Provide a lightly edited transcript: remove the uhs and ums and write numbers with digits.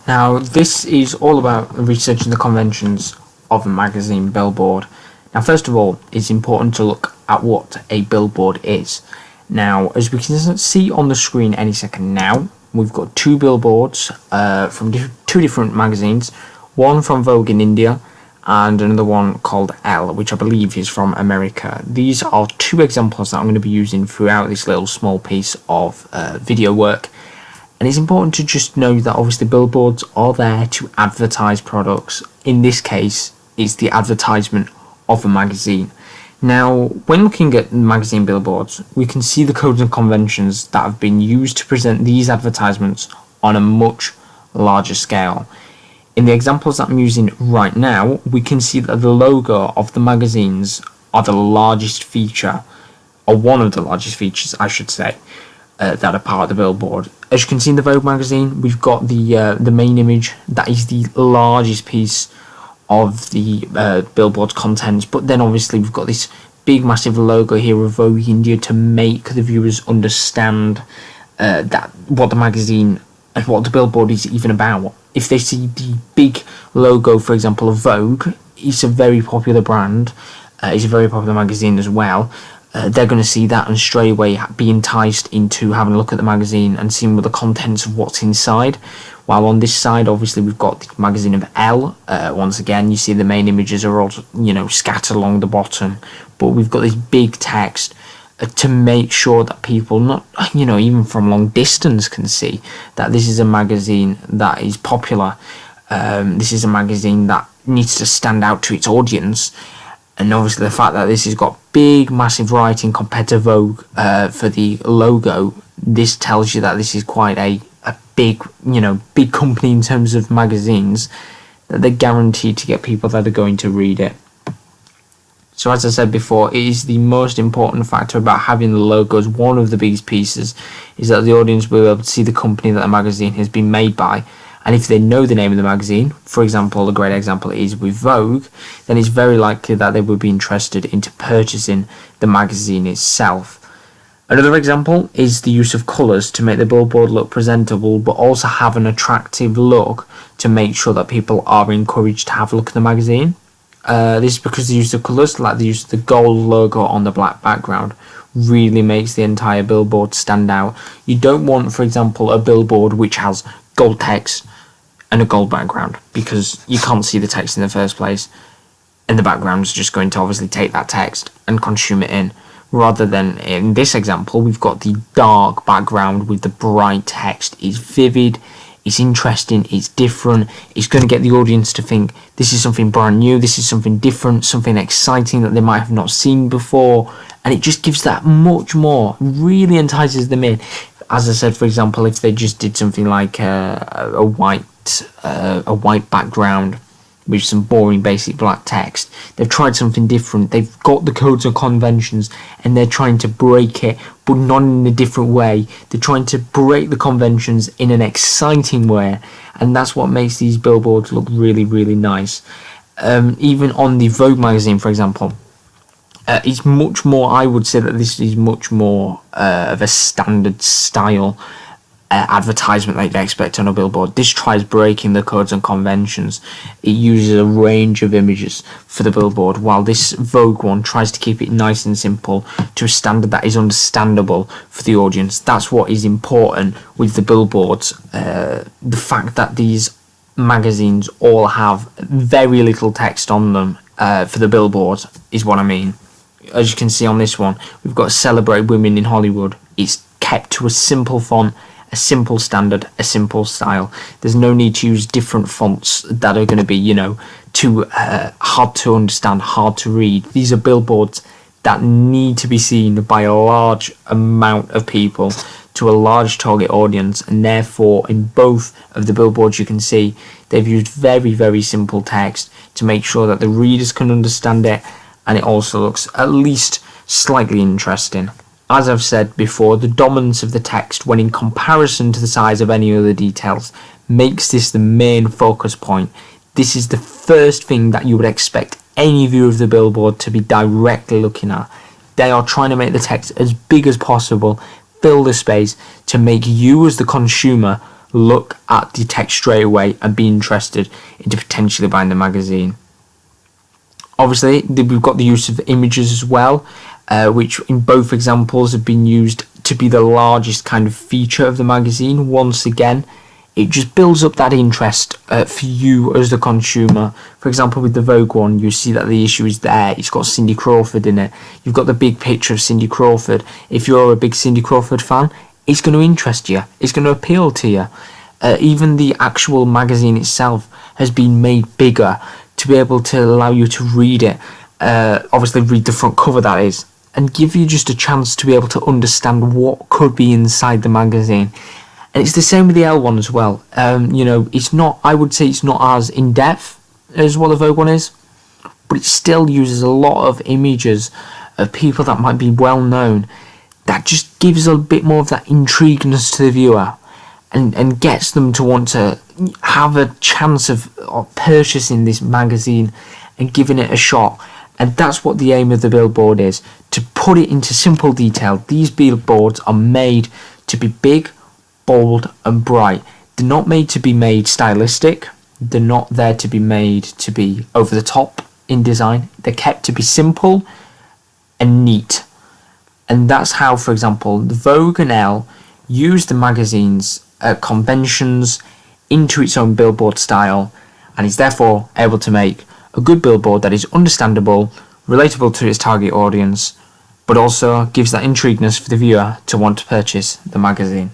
Now, this is all about researching the conventions of a magazine billboard. Now, first of all, it's important to look at what a billboard is. Now, as we can see on the screen any second now, we've got two billboards from two different magazines, one from Vogue in India and another one called Elle, which I believe is from America. These are two examples that I'm going to be using throughout this little small piece of video work. And it's important to just know that obviously billboards are there to advertise products. In this case, it's the advertisement of a magazine. Now, when looking at magazine billboards, we can see the codes and conventions that have been used to present these advertisements on a much larger scale. In the examples that I'm using right now, we can see that the logo of the magazines are the largest feature, or one of the largest features, I should say, that are part of the billboard. As you can see in the Vogue magazine, we've got the main image that is the largest piece of the billboard's contents, but then obviously we've got this big massive logo here of Vogue India to make the viewers understand that what the magazine and what the billboard is even about. If they see the big logo, for example, of Vogue, it's a very popular brand, it's a very popular magazine as well. They're going to see that and straight away be enticed into having a look at the magazine and seeing what the contents of what's inside. While on this side, obviously, we've got the magazine of Elle. Once again, you see the main images are all, scattered along the bottom. But we've got this big text to make sure that people, not, even from long distance, can see that this is a magazine that is popular. This is a magazine that needs to stand out to its audience. And obviously the fact that this has got big, massive writing compared to Vogue for the logo, this tells you that this is quite a big, big company in terms of magazines, that they're guaranteed to get people that are going to read it. So as I said before, it is the most important factor about having the logo as one of the biggest pieces, is that the audience will be able to see the company that the magazine has been made by. And if they know the name of the magazine, for example, a great example is with Vogue, then it's very likely that they would be interested into purchasing the magazine itself. Another example is the use of colours to make the billboard look presentable, but also have an attractive look to make sure that people are encouraged to have a look at the magazine. This is because the use of colours, like the use of the gold logo on the black background, really makes the entire billboard stand out. You don't want, for example, a billboard which has gold text and a gold background, because you can't see the text in the first place, and the background's just going to obviously take that text and consume it in. Rather than in this example, we've got the dark background with the bright text. It's vivid, it's interesting, it's different. It's going to get the audience to think this is something brand new, this is something different, something exciting that they might have not seen before, and it just gives that much more, really entices them in. As I said, for example, if they just did something like a white background with some boring basic black text, they've tried something different. They've got the codes and conventions, and they're trying to break it, but not in a different way. They're trying to break the conventions in an exciting way, and that's what makes these billboards look really, really nice. Even on the Vogue magazine, for example, it's much more, I would say that this is much more of a standard style advertisement that you'd expect on a billboard. This tries breaking the codes and conventions. It uses a range of images for the billboard, while this Vogue one tries to keep it nice and simple to a standard that is understandable for the audience. That's what is important with the billboards. The fact that these magazines all have very little text on them for the billboard is what I mean. As you can see on this one, we've got Celebrate Women in Hollywood. It's kept to a simple font, a simple standard, a simple style. There's no need to use different fonts that are going to be, too hard to understand, hard to read. These are billboards that need to be seen by a large amount of people to a large target audience, and therefore in both of the billboards you can see they've used very, very simple text to make sure that the readers can understand it, and it also looks at least slightly interesting. As I've said before, the dominance of the text when in comparison to the size of any other details makes this the main focus point. This is the first thing that you would expect any viewer of the billboard to be directly looking at. They are trying to make the text as big as possible, fill the space to make you as the consumer look at the text straight away and be interested into potentially buying the magazine. Obviously, we've got the use of images as well, which in both examples have been used to be the largest kind of feature of the magazine. Once again, it just builds up that interest for you as the consumer. For example, with the Vogue one, you see that the issue is there. It's got Cindy Crawford in it. You've got the big picture of Cindy Crawford. If you're a big Cindy Crawford fan, it's going to interest you. It's going to appeal to you. Even the actual magazine itself has been made bigger to be able to allow you to read it. Obviously, read the front cover, that is, and give you just a chance to be able to understand what could be inside the magazine. And it's the same with the L one as well. It's not, I would say it's not as in-depth as what the Vogue one is, but it still uses a lot of images of people that might be well known. That just gives a bit more of that intrigueness to the viewer and gets them to want to have a chance of purchasing this magazine and giving it a shot. And that's what the aim of the billboard is, to put it into simple detail. These billboards are made to be big, bold and bright. They're not made to be made stylistic. They're not there to be made to be over the top in design. They're kept to be simple and neat. And that's how, for example, the Vogue and Elle use the magazine's conventions into its own billboard style, and is therefore able to make a good billboard that is understandable, relatable to its target audience, but also gives that intrigueness for the viewer to want to purchase the magazine.